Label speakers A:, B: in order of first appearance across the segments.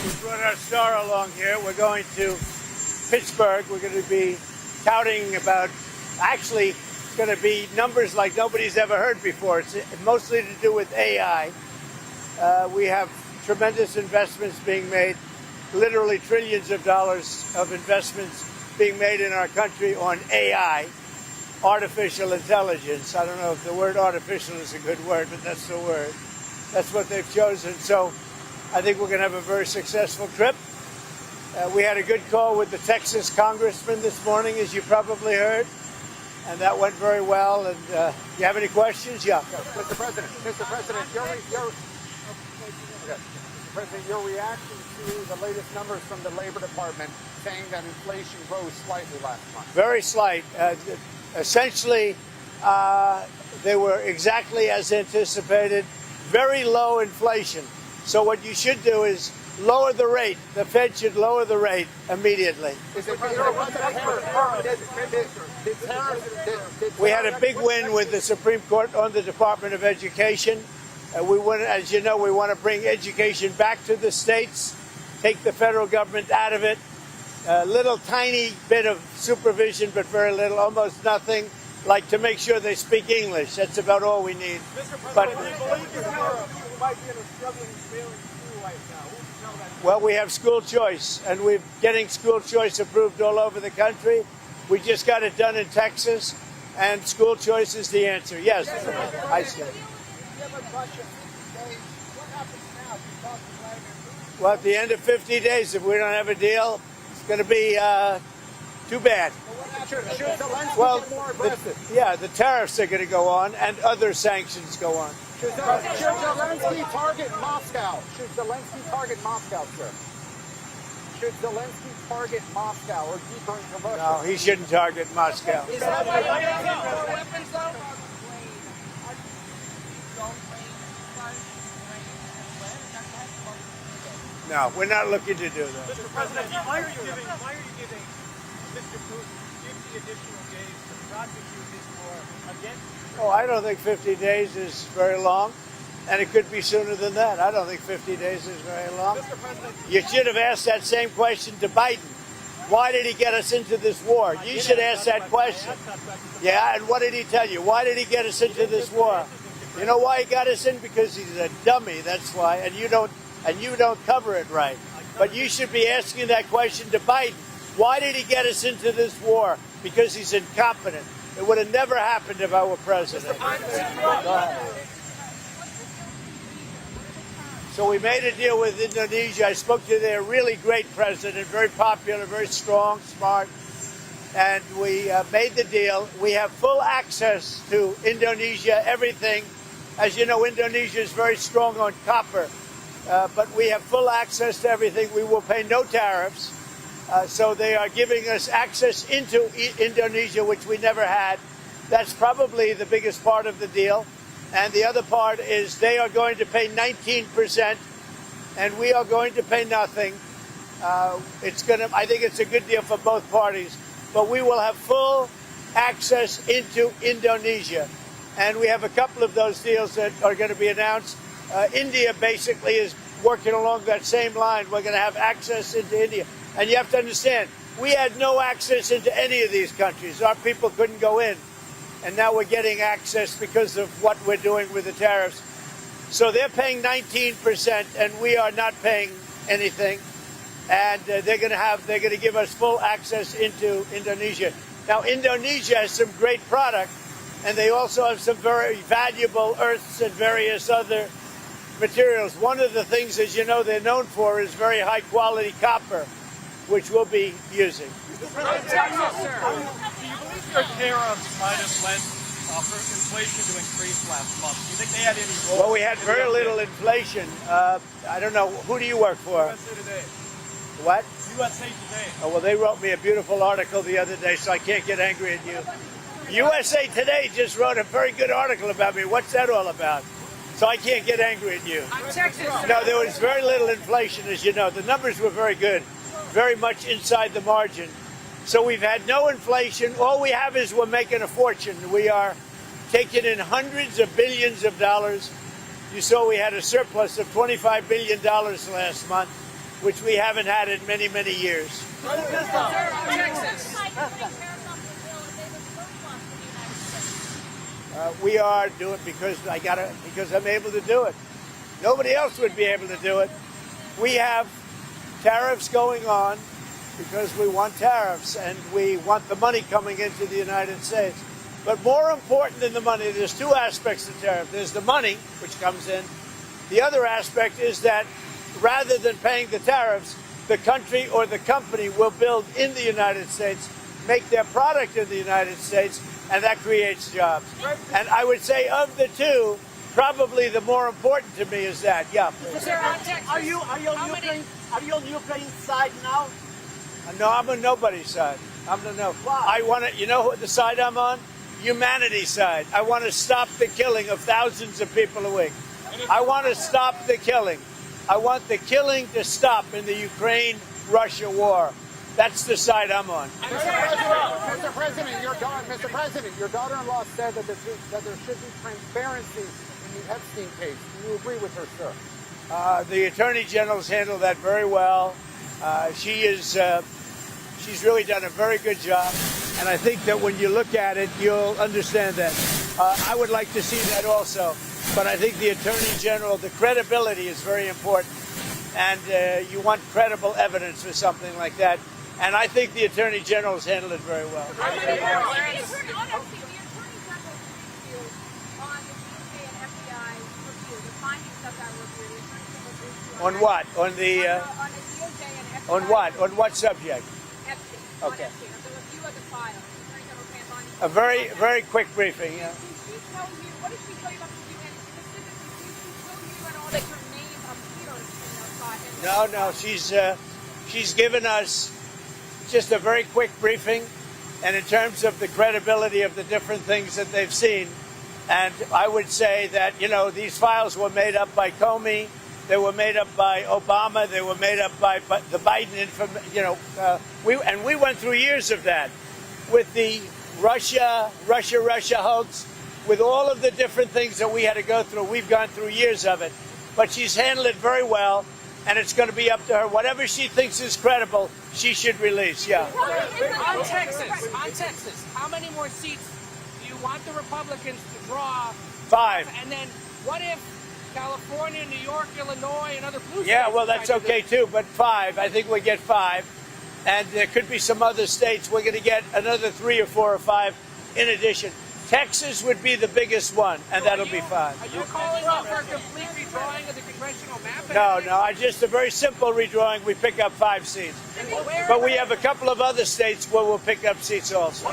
A: We brought our star along here. We're going to Pittsburgh. We're going to be touting about, actually, it's going to be numbers like nobody's ever heard before. It's mostly to do with AI. We have tremendous investments being made, literally trillions of dollars of investments being made in our country on AI, artificial intelligence. I don't know if the word artificial is a good word, but that's the word. That's what they've chosen. So I think we're going to have a very successful trip. We had a good call with the Texas congressman this morning, as you probably heard, and that went very well. And you have any questions? Yeah.
B: Mr. President, your reaction to the latest numbers from the Labor Department saying that inflation rose slightly last month?
A: Very slight. Essentially, they were exactly as anticipated. Very low inflation. So what you should do is lower the rate. The Fed should lower the rate immediately. We had a big win with the Supreme Court on the Department of Education. We want, as you know, we want to bring education back to the states, take the federal government out of it. A little tiny bit of supervision, but very little, almost nothing, like to make sure they speak English. That's about all we need. But well, we have school choice, and we're getting school choice approved all over the country. We just got it done in Texas, and school choice is the answer. Yes, I see. Well, at the end of 50 days, if we don't have a deal, it's going to be too bad. Well, the tariffs are going to go on, and other sanctions go on.
B: Should Zelensky target Moscow? Should Zelensky target Moscow, sir? Should Zelensky target Moscow or deeper into Russia?
A: No, he shouldn't target Moscow.
C: Is that why you don't know weapons, though?
A: No, we're not looking to do that.
D: Mr. President, why are you giving Mr. Putin 50 additional days to prosecute this war against Ukraine?
A: Oh, I don't think 50 days is very long, and it could be sooner than that. I don't think 50 days is very long.
D: Mr. President,
A: you should have asked that same question to Biden. Why did he get us into this war? You should ask that question. Yeah, and what did he tell you? Why did he get us into this war? You know why he got us in? Because he's a dummy, that's why, and you don't cover it right. But you should be asking that question to Biden. Why did he get us into this war? Because he's incompetent. It would have never happened if I were president. Go ahead. So we made a deal with Indonesia. I spoke to their really great president, very popular, very strong, smart. And we made the deal. We have full access to Indonesia, everything. As you know, Indonesia is very strong on copper. But we have full access to everything. We will pay no tariffs. So they are giving us access into Indonesia, which we never had. That's probably the biggest part of the deal. And the other part is they are going to pay 19%, and we are going to pay nothing. I think it's a good deal for both parties. But we will have full access into Indonesia. And we have a couple of those deals that are going to be announced. India basically is working along that same line. We're going to have access into India. And you have to understand, we had no access into any of these countries. Our people couldn't go in. And now we're getting access because of what we're doing with the tariffs. So they're paying 19%, and we are not paying anything. And they're going to give us full access into Indonesia. Now, Indonesia has some great product, and they also have some very valuable earths and various other materials. One of the things, as you know, they're known for is very high-quality copper, which we'll be using.
D: Mr. President, do you believe your tariffs might have led for inflation to increase last month? Do you think they had any role?
A: Well, we had very little inflation. I don't know. Who do you work for?
D: USA Today.
A: What?
D: USA Today.
A: Oh, well, they wrote me a beautiful article the other day, so I can't get angry at you. USA Today just wrote a very good article about me. What's that all about? So I can't get angry at you. No, there was very little inflation, as you know. The numbers were very good, very much inside the margin. So we've had no inflation. All we have is we're making a fortune. We are taking in hundreds of billions of dollars. You saw we had a surplus of $25 billion last month. which we haven't had in many, many years.
C: Texas.
A: We are doing because I'm able to do it. Nobody else would be able to do it. We have tariffs going on because we want tariffs and we want the money coming into the United States. But more important than the money, there's two aspects to tariff. There's the money, which comes in. The other aspect is that rather than paying the tariffs, the country or the company will build in the United States, make their product in the United States, and that creates jobs. And I would say of the two, probably the more important to me is that. Yeah.
E: Are you on Ukraine's side now?
A: No, I'm on nobody's side. I'm on no. I want to. You know what the side I'm on? Humanity's side. I want to stop the killing of thousands of people a week. I want to stop the killing. I want the killing to stop in the Ukraine-Russia war. That's the side I'm on.
B: Mr. President, your daughter-in-law said that there should be transparency in the Epstein case. Do you agree with her, sir?
A: The Attorney General's handled that very well. She's really done a very good job. And I think that when you look at it, you'll understand that. I would like to see that also. But I think the Attorney General, the credibility is very important. And you want credible evidence for something like that. And I think the Attorney General has handled it very well. On what? On the on what? On what subject?
C: Epstein.
A: Okay.
C: Epstein. There were a few other files. Attorney General Pam Bondi.
A: A very quick briefing. Yeah.
C: Did she tell you, what did she tell you about the UN? Specifically, did she tell you at all that your name appears in the file?
A: No, she's given us just a very quick briefing, and in terms of the credibility of the different things that they've seen, and I would say that, you know, these files were made up by Comey, they were made up by Obama, they were made up by the Biden, we went through years of that with the Russia hoax, with all of the different things that we had to go through. We've gone through years of it, but she's handled it very well. And it's going to be up to her. Whatever she thinks is credible, she should release. Yeah.
E: On Texas, how many more seats do you want the Republicans to draw?
A: 5.
E: And then what if California, New York, Illinois, and other blue states?
A: Yeah, well, that's okay too. But 5, I think we get 5, and there could be some other states. We're going to get another 3 or 4 or 5 in addition. Texas would be the biggest one, and that'll be 5.
E: Are you calling for a complete redrawing of the congressional map?
A: No, just a very simple redrawing. We pick up 5 seats. But we have a couple of other states where we'll pick up seats also.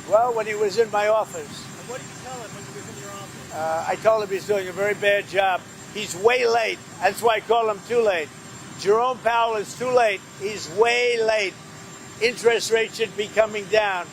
A: Well, when he was in my office.
D: And what did you tell him when he was in your office?
A: I told him he's doing a very bad job. He's way late. That's why I call him too late. Jerome Powell is too late. He's way late. Interest rates should be coming down.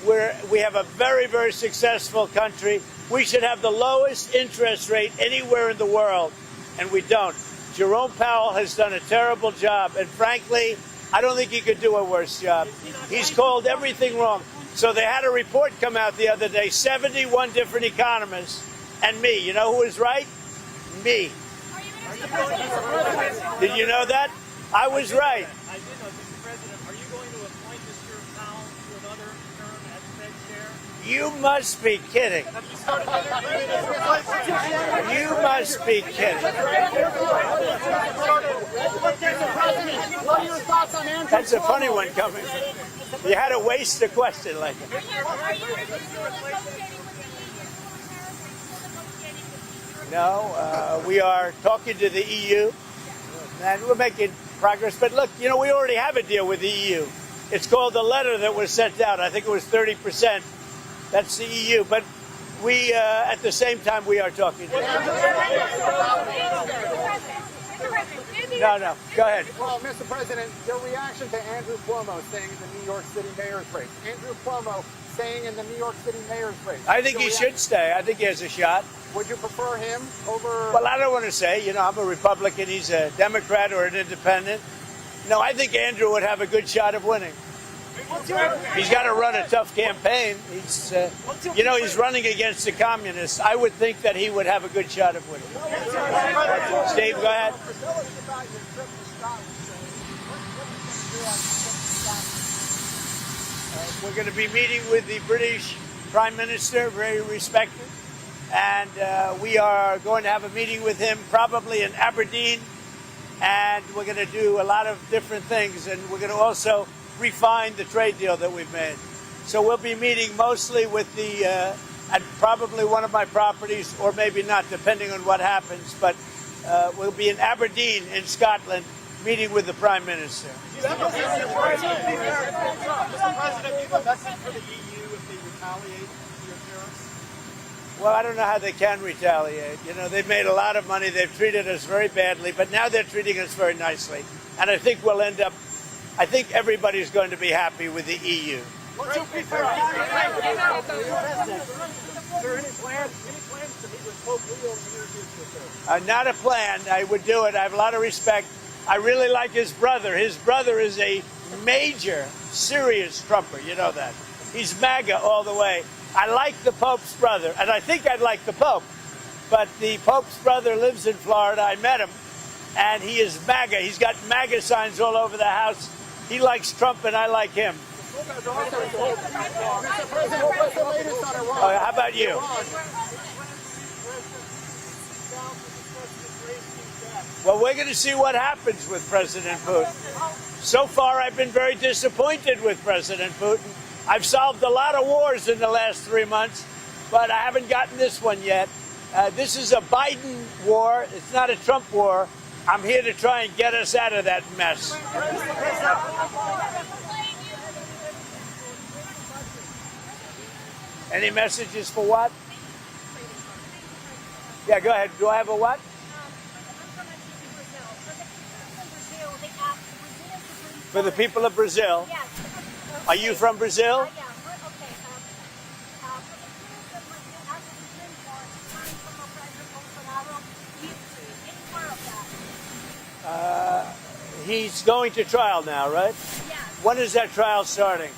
A: We have a very, very successful country. We should have the lowest interest rate anywhere in the world, and we don't. Jerome Powell has done a terrible job, and frankly, I don't think he could do a worse job. He's called everything wrong. So they had a report come out the other day, 71 different economists, and me. You know who was right? Me. Did you know that? I was right.
D: I did know, Mr. President. Are you going to appoint Mr. Powell to another term as Fed chair?
A: You must be kidding. You must be kidding.
B: What are your thoughts on Andrew?
A: That's a funny one coming. You had to waste a question like that. No, we are talking to the EU, and we're making progress. But look, you know, we already have a deal with the EU. It's called the letter that was sent out. I think it was 30%. That's the EU. But we, at the same time, we are talking to them. No, go ahead.
B: Well, Mr. President, your reaction to Andrew Cuomo staying in the New York City mayor's race. Andrew Cuomo staying in the New York City mayor's race.
A: I think he should stay. I think he has a shot.
B: Would you prefer him over...
A: Well, I don't want to say. You know, I'm a Republican. He's a Democrat or an independent. No, I think Andrew would have a good shot of winning. He's got to run a tough campaign. He's, he's running against the communists. I would think that he would have a good shot of winning. Steve, go ahead.
B: Tell us about your trip to Scotland.
A: We're going to be meeting with the British Prime Minister, very respected, and we are going to have a meeting with him probably in Aberdeen, and we're going to do a lot of different things, and we're going to also refine the trade deal that we've made. So we'll be meeting mostly with at probably one of my properties, or maybe not, depending on what happens, but we'll be in Aberdeen in Scotland meeting with the Prime Minister.
D: Mr. President, do you have a message for the EU if they retaliate to your tariffs?
A: Well, I don't know how they can retaliate. They've made a lot of money. They've treated us very badly, but now they're treating us very nicely. And I think I think everybody's going to be happy with the EU.
B: What's your preferred? Is there any plans to meet with Pope Leo and introduce yourself?
A: Not a plan. I would do it. I have a lot of respect. I really like his brother. His brother is a major, serious Trumper. You know that. He's MAGA all the way. I like the Pope's brother, and I think I'd like the Pope. But the Pope's brother lives in Florida. I met him, and he is MAGA. He's got MAGA signs all over the house. He likes Trump, and I like him. How about you? Well, we're going to see what happens with President Putin. So far, I've been very disappointed with President Putin. I've solved a lot of wars in the last 3 months, but I haven't gotten this one yet. This is a Biden war. It's not a Trump war. I'm here to try and get us out of that mess. Any messages for what? Yeah, go ahead. Do I have a what? For the people of Brazil?
F: Yes.
A: Are you from Brazil?
F: I am.
A: He's going to trial now, right?
F: Yes.
A: When is that trial starting?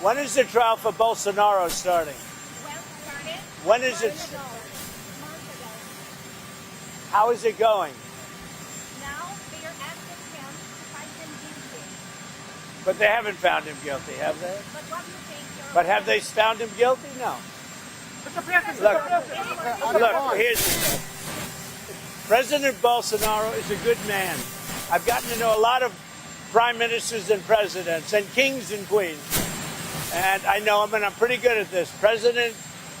A: When is the trial for Bolsonaro starting? When is it?
F: Months ago.
A: How is it going?
F: Now they are asking him to find him guilty.
A: But they haven't found him guilty, have they?
F: But what do you think?
A: But have they found him guilty? No. Look, here's President Bolsonaro is a good man. I've gotten to know a lot of prime ministers and presidents and kings and queens. And I know him, and I'm pretty good at this. President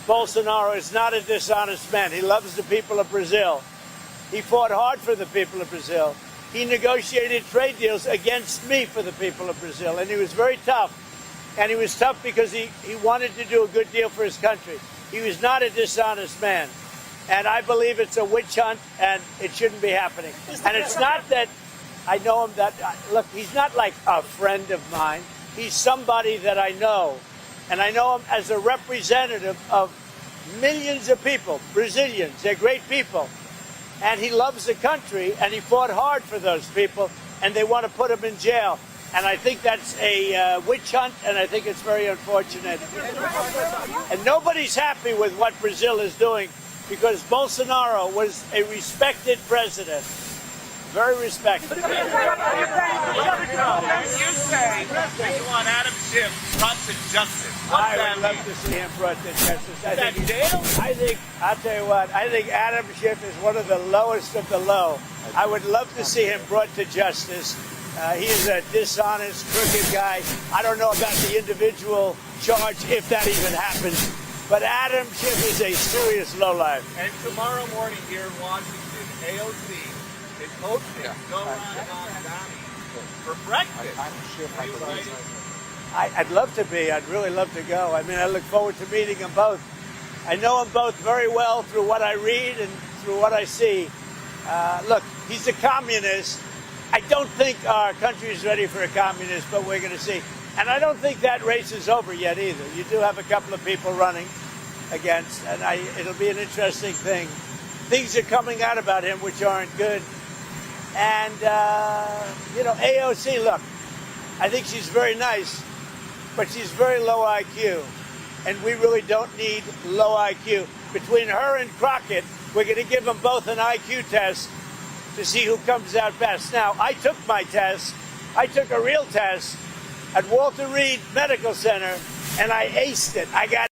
A: Bolsonaro is not a dishonest man. He loves the people of Brazil. He fought hard for the people of Brazil. He negotiated trade deals against me for the people of Brazil, and he was very tough. And he was tough because he wanted to do a good deal for his country. He was not a dishonest man. And I believe it's a witch hunt, and it shouldn't be happening. And it's not that I know him look, he's not like a friend of mine. He's somebody that I know. And I know him as a representative of millions of people, Brazilians. They're great people. And he loves the country, and he fought hard for those people, and they want to put him in jail. And I think that's a witch hunt, and I think it's very unfortunate. And nobody's happy with what Brazil is doing, because Bolsonaro was a respected president. Very respected.
E: You say that you want Adam Schiff brought to justice.
A: I would love to see him brought to justice. I'll tell you what, I think Adam Schiff is one of the lowest of the low. I would love to see him brought to justice. He is a dishonest, crooked guy. I don't know about the individual charge, if that even happens. But Adam Schiff is a serious lowlife.
E: And tomorrow morning here in Washington, AOC is hosting for breakfast.
A: I'd love to be. I'd really love to go. I mean, I look forward to meeting them both. I know them both very well through what I read and through what I see. Look, he's a communist. I don't think our country is ready for a communist, but we're going to see. And I don't think that race is over yet either. You do have a couple of people running against, and it'll be an interesting thing. Things are coming out about him which aren't good. And, AOC, look, I think she's very nice, but she's very low IQ. And we really don't need low IQ. Between her and Crockett, we're going to give them both an IQ test to see who comes out best. Now, I took my test. I took a real test at Walter Reed Medical Center, and I aced it. I got